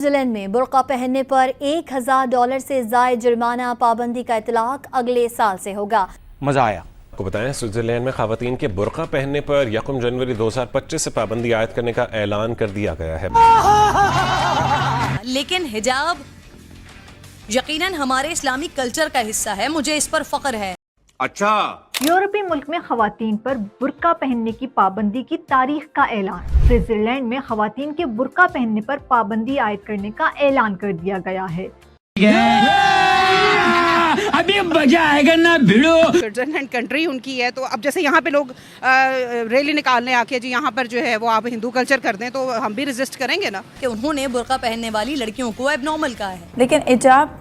New Zealand में बुर्का पहनने पर $1000 से ज्यादा जुर्माना पाबंदी का इतलाक अगले साल से होगा। मजा आया। आपको बताएं, स्विट्जरलैंड में खवातीन के बुर्का पहनने पर 1 जनवरी 2025 से पाबंदी आयद करने का ऐलान कर दिया गया है। लेकिन हिजाब यकीनन हमारे इस्लामिक कल्चर का हिस्सा है, मुझे इस पर फख्र है। अच्छा, यूरोपीय मुल्क में खवातीन पर बुर्का पहनने की पाबंदी की तारीख का ऐलान। स्विट्जरलैंड में खवातीन के बुर्का पहनने पर पाबंदी आयद करने का ऐलान कर दिया गया है। अभी मजा आएगा ना भिड़ो। स्विट्जरलैंड कंट्री उनकी है, तो अब जैसे यहाँ पे लोग रैली निकालने आके जी यहाँ पर जो है वो आप हिंदू कल्चर कर दें, तो हम भी रेजिस्ट करेंगे ना। कि उन्होंने बुर्का पहनने वाली लड़कियों को एबनॉर्मल कहा है। लेकिन हिजाब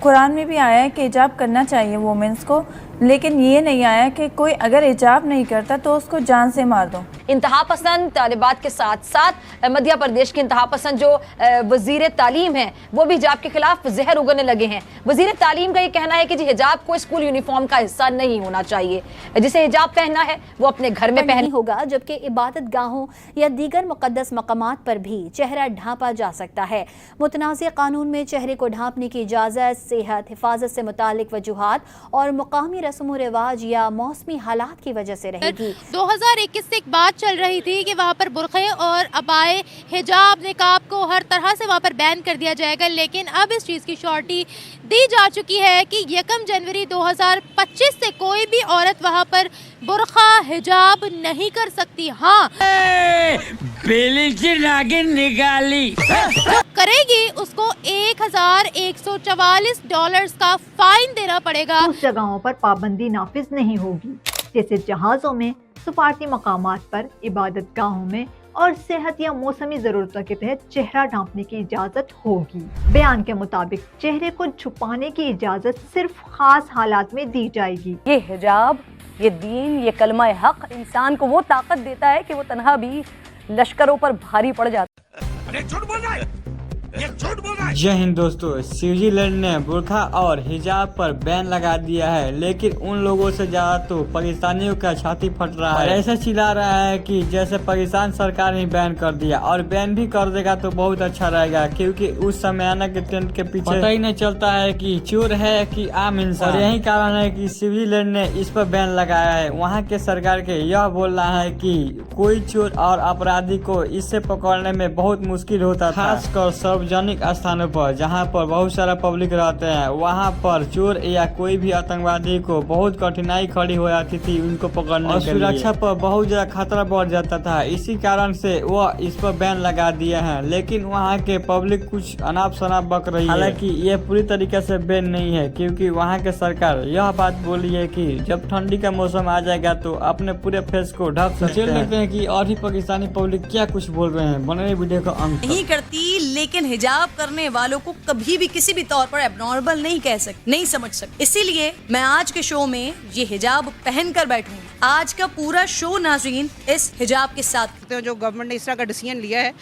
कुरान में भी आया है कि हिजाब करना चाहिए वुमेन्स को, लेकिन ये नहीं आया कि कोई अगर हिजाब नहीं करता तो उसको जान से मार दो। इंतहा पसंद तालिबात के साथ साथ मध्य प्रदेश के इंतहा पसंद जो वजीर तालीम हैं वो भी हिजाब के खिलाफ जहर उगलने लगे हैं। वजीर तालीम का ये कहना है कि जी हिजाब को स्कूल यूनिफॉर्म का हिस्सा नहीं होना चाहिए, जिसे हिजाब पहनना है वो अपने घर में पहन होगा, जबकि इबादत गाहों या दीगर मुकद्दस मकामात पर भी चेहरा ढांपा जा सकता है। मुतनाज़ कानून में चेहरे को ढांपने की इजाज़त सेहत हिफाजत से मुतालिक वजूहात और मुकामी रस्म रिवाज या मौसमी हालात की वजह से रहेगी। 2021 से एक बात चल रही थी कि वहाँ पर बुर्क़े और अबाए हिजाब निकाब को हर तरह से वहाँ पर बैन कर दिया जाएगा, लेकिन अब इस चीज़ की श्योरिटी दी जा चुकी है कि 1 जनवरी 2025 से कोई भी औरत वहाँ पर बुर्क़ा हिजाब नहीं कर सकती। हाँ, निकाली करेगी उसको $1144 का फाइन देना पड़ेगा। कुछ जगहों पर पाबंदी नाफिज नहीं होगी, जैसे जहाज़ों में, सफारती मकामात पर, इबादत गाहों में और सेहत या मौसमी जरूरतों के तहत चेहरा ढांपने की इजाज़त होगी। बयान के मुताबिक चेहरे को छुपाने की इजाज़त सिर्फ खास हालात में दी जाएगी। ये हिजाब, ये दीन, ये कलमा हक इंसान को वो ताकत देता है कि वो तन्हा भी लश्करों पर भारी पड़ जाता है। अरे झूठ बोल रहा है, ये झूठ बोल रहा है। जय हिंद दोस्तों, स्विट्जरलैंड ने बुर्का और हिजाब पर बैन लगा दिया है, लेकिन उन लोगों से ज्यादा तो पाकिस्तानियों का छाती फट रहा है। ऐसा चिल्ला रहा है कि जैसे पाकिस्तान सरकार ही बैन कर दिया, और बैन भी कर देगा तो बहुत अच्छा रहेगा, क्योंकि उस समय के टेंट के पीछे पता ही नहीं चलता है कि चोर है कि आम इंसान। और यही कारण है कि स्विट्जरलैंड ने इस पर बैन लगाया है। वहाँ के सरकार के यह बोलना है कि कोई चोर और अपराधी को इससे पकड़ने में बहुत मुश्किल होता था, खासकर सार्वजनिक स्थानों पर जहां पर बहुत सारा पब्लिक रहते हैं। वहां पर चोर या कोई भी आतंकवादी को बहुत कठिनाई खड़ी हो जाती थी उनको पकड़ने के लिए। सुरक्षा पर बहुत ज्यादा खतरा बढ़ जाता था, इसी कारण से वह इस पर बैन लगा दिए हैं। लेकिन वहां के पब्लिक कुछ अनाप शनाप बक रही है। हालांकि ये पूरी तरीके से बैन नहीं है, क्योंकि वहाँ के सरकार यह बात बोली है कि जब ठंडी का मौसम आ जाएगा तो अपने पूरे फेस को ढक सकते हैं कि और ही पाकिस्तानी पब्लिक क्या कुछ बोल रहे हैं। बने वीडियो का अंत नहीं करती, लेकिन हिजाब करने वालों को कभी भी किसी भी तौर पर एबनॉर्मल नहीं कह सकते, नहीं समझ सकते। इसीलिए मैं आज के शो में ये हिजाब पहन कर बैठूंगी। आज का पूरा शो नाज़रीन इस हिजाब के साथ। जो गवर्नमेंट ने इस तरह का डिसीजन लिया है,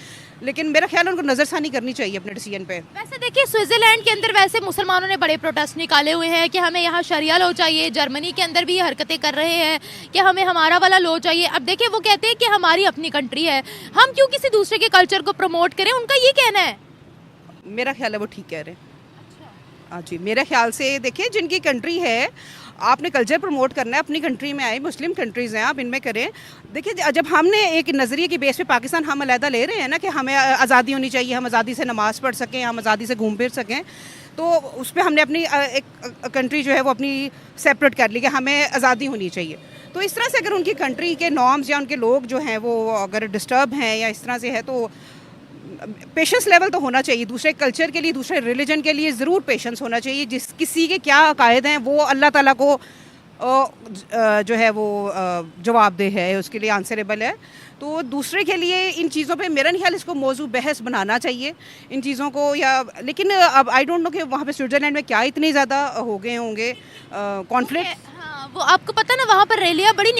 लेकिन मेरा ख्याल है उनको नजरसानी करनी चाहिए अपने डिसीजन पे। वैसे देखिए, स्विट्जरलैंड के अंदर वैसे मुसलमानों ने बड़े प्रोटेस्ट निकाले हुए हैं कि हमें यहाँ शरिया लॉ चाहिए। जर्मनी के अंदर भी ये हरकतें कर रहे हैं कि हमें हमारा वाला लॉ चाहिए। अब देखिए, वो कहते हैं कि हमारी अपनी कंट्री है, हम क्यों किसी दूसरे के कल्चर को प्रमोट करें, उनका ये कहना है। मेरा ख्याल है वो ठीक कह रहे हैं। हाँ जी, मेरे ख्याल से देखिए, जिनकी कंट्री है, आपने कल्चर प्रमोट करना है, अपनी कंट्री में आए, मुस्लिम कंट्रीज़ हैं, आप इनमें करें। देखिए, जब हमने एक नज़रिए की बेस पे पाकिस्तान हम अलहदा ले रहे हैं ना कि हमें आज़ादी होनी चाहिए, हम आज़ादी से नमाज़ पढ़ सकें, हम आज़ादी से घूम फिर सकें, तो उस पर हमने अपनी एक कंट्री जो है वो अपनी सेपरेट कर ली कि हमें आज़ादी होनी चाहिए। तो इस तरह से अगर उनकी कंट्री के नॉर्म्स या उनके लोग जो हैं वो अगर डिस्टर्ब हैं या इस तरह से है, तो पेशेंस लेवल तो होना चाहिए। दूसरे कल्चर के लिए, दूसरे रिलीजन के लिए ज़रूर पेशेंस होना चाहिए। जिस किसी के क्या अकायद हैं वो अल्लाह ताला को जो है वो जवाबदेह है, उसके लिए आंसरेबल है। तो दूसरे के लिए इन चीज़ों पे मेरा ख्याल इसको मौजू बहस बनाना चाहिए इन चीज़ों को। या लेकिन अब आई डोंट नो कि वहाँ पे स्विट्जरलैंड में क्या इतने ज़्यादा हो गए होंगे कॉन्फ्लिक्ट। हाँ, वो आपको पता ना, वहाँ पर रैलियाँ बड़ी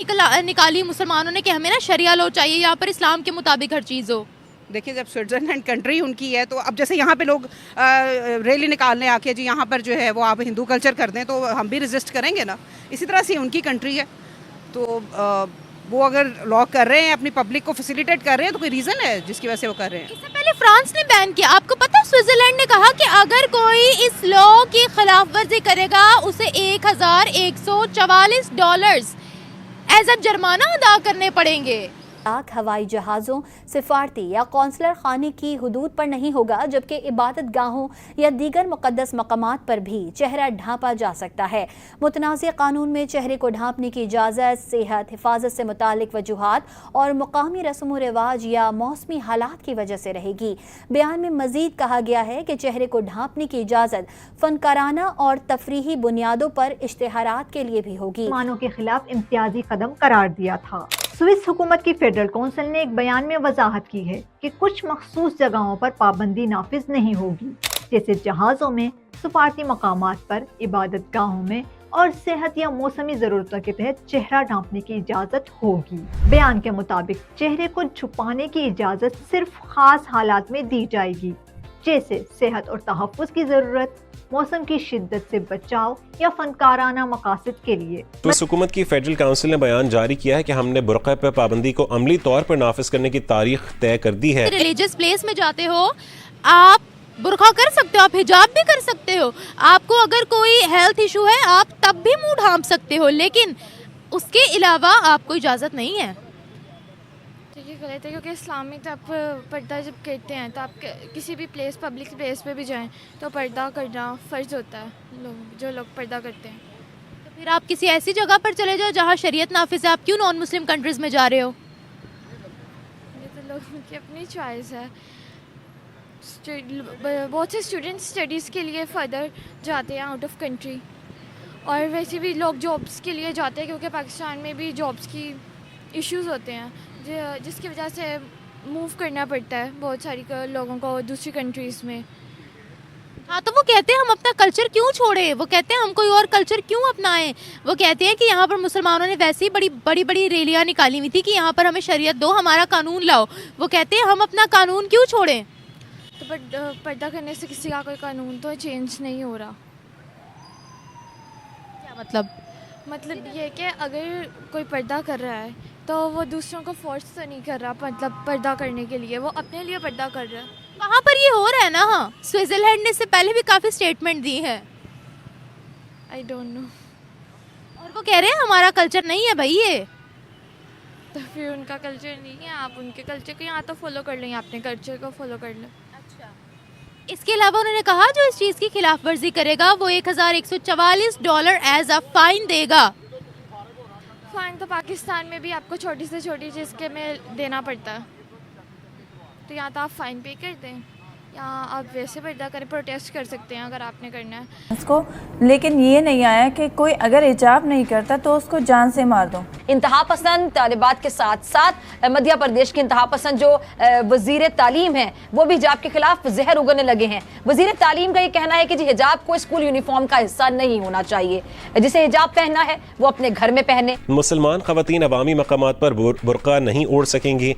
निकाली मुसलमानों ने कि हमें ना शरिया लॉ चाहिए, यहाँ पर इस्लाम के मुताबिक हर चीज़ हो। देखिए, जब स्विट्जरलैंड कंट्री उनकी है, तो अब जैसे यहाँ पे लोग रैली निकालने आके जी यहाँ पर जो है वो आप हिंदू कल्चर कर दें, तो हम भी रेजिस्ट करेंगे ना। इसी तरह से उनकी कंट्री है, तो वो अगर लॉ कर रहे हैं, अपनी पब्लिक को फैसिलिटेट कर रहे हैं, तो कोई रीज़न है जिसकी वजह से वो कर रहे हैं। इससे पहले फ्रांस ने बैन किया। आपको पता है स्विट्जरलैंड ने कहा कि अगर कोई इस लॉ की खिलाफ वर्जी करेगा उसे $1144 एज अ जुर्माना अदा करने पड़ेंगे। हवाई जहाज़ों, सिफारती या कौंसलर खाने की हुदूद पर नहीं होगा, जबकि इबादत गाहों या दीगर मुक़द्दस मकामात पर भी चेहरा ढांपा जा सकता है। मुतनाज़िया कानून में चेहरे को ढांपने की इजाज़त सेहत, हिफाजत से मुतालिक वजूहात और मुकामी रस्म व रिवाज या मौसमी हालात की वजह से रहेगी। बयान में मज़ीद कहा गया है कि चेहरे को ढांपने की इजाज़त फ़नकाराना और तफरीही बुनियादों पर इश्तिहारात के लिए भी होगी। मुसलमानों के खिलाफ इम्तियाजी कदम करार दिया था। स्विस हुकूमत की फेडरल कौंसिल ने एक बयान में वजाहत की है कि कुछ मखसूस जगहों पर पाबंदी नाफिज नहीं होगी, जैसे जहाज़ों में, सफारती मकामात पर, इबादत गाहों में और सेहत या मौसमी ज़रूरतों के तहत चेहरा ढांपने की इजाज़त होगी। बयान के मुताबिक चेहरे को छुपाने की इजाज़त सिर्फ खास हालात में दी जाएगी, जैसे सेहत और तहफ़्फ़ुज़ की ज़रूरत, मौसम की शिद्दत से बचाव या फनकाराना मकासद के लिए। तो हुकूमत की फेडरल काउंसिल ने बयान जारी किया है कि हमने बुर्का पर पाबंदी को अमली तौर पर नाफिज करने की तारीख तय कर दी है। रिलीजियस प्लेस में जाते हो, आप बुर्का कर सकते हो, आप हिजाब भी कर सकते हो। आपको अगर कोई हेल्थ इशू है आप तब भी मुंह ढांप सकते हो, लेकिन उसके अलावा आपको इजाज़त नहीं है। ये गलत है, क्योंकि इस्लामिक आप पर्दा जब करते हैं तो आप किसी भी प्लेस, पब्लिक प्लेस पे भी जाएं तो पर्दा करना फ़र्ज़ होता है, जो लोग पर्दा करते हैं। तो फिर आप किसी ऐसी जगह पर चले जाओ जहाँ शरीयत नाफिज है, आप क्यों नॉन मुस्लिम कंट्रीज़ में जा रहे हो? ये तो लोगों की अपनी चॉइस है। बहुत से स्टूडेंट्स स्टडीज़ के लिए फ़र्दर जाते हैं आउट ऑफ कंट्री, और वैसे भी लोग जॉब्स के लिए जाते हैं, क्योंकि पाकिस्तान में भी जॉब्स की इश्यूज़ होते हैं, जिसकी वजह से मूव करना पड़ता है बहुत सारी लोगों को दूसरी कंट्रीज़ में। हाँ, तो वो कहते हैं हम अपना कल्चर क्यों छोड़ें, वो कहते हैं हम कोई और कल्चर क्यों अपनाएं। वो कहते हैं कि यहाँ पर मुसलमानों ने वैसे ही बड़ी रैलियाँ निकाली हुई थी कि यहाँ पर हमें शरीयत दो, हमारा कानून लाओ। वो कहते हैं हम अपना कानून क्यों छोड़ें। तो पर्दा करने से किसी का कोई कानून तो चेंज नहीं हो रहा। क्या मतलब ये कि अगर कोई पर्दा कर रहा है तो वो दूसरों को फोर्स तो नहीं कर रहा, मतलब पर्दा करने के लिए, वो अपने लिए पर्दा कर रहा है। वहाँ पर ये हो रहा है ना। हाँ, स्विट्जरलैंड ने इससे पहले भी काफ़ी स्टेटमेंट दी है। I don't know. और वो कह रहे हैं हमारा कल्चर नहीं है भाई ये। तो फिर उनका कल्चर नहीं है, आप उनके कल्चर को यहाँ तो फॉलो कर लें, अपने कल्चर को फॉलो कर लें। अच्छा, इसके अलावा उन्होंने कहा जो इस चीज़ की खिलाफ वर्जी करेगा वो $1144 एज अ फाइन देगा। फ़ाइन तो पाकिस्तान में भी आपको छोटी से छोटी चीज़ के में देना पड़ता है, तो यहाँ तो आप फ़ाइन पे कर दें, यहाँ आप वैसे पर्दा करें, प्रोटेस्ट कर सकते हैं अगर आपने करना है उसको। लेकिन ये नहीं आया कि कोई अगर हिजाब नहीं करता तो उसको जान से मार दो। इंतहा पसंद तालिबात के साथ साथ मध्य प्रदेश की इंतहा पसंद जो वजीर तालीम है वो भी हिजाब के खिलाफ जहर उगलने लगे हैं। वजीर तालीम का ये कहना है कि जी हिजाब को स्कूल यूनिफॉर्म का हिस्सा नहीं होना चाहिए, जिसे हिजाब पहनना है वो अपने घर में पहने। मुसलमान खवातीन अवामी मकामात पर बुर्का नहीं ओढ़ सकेंगी।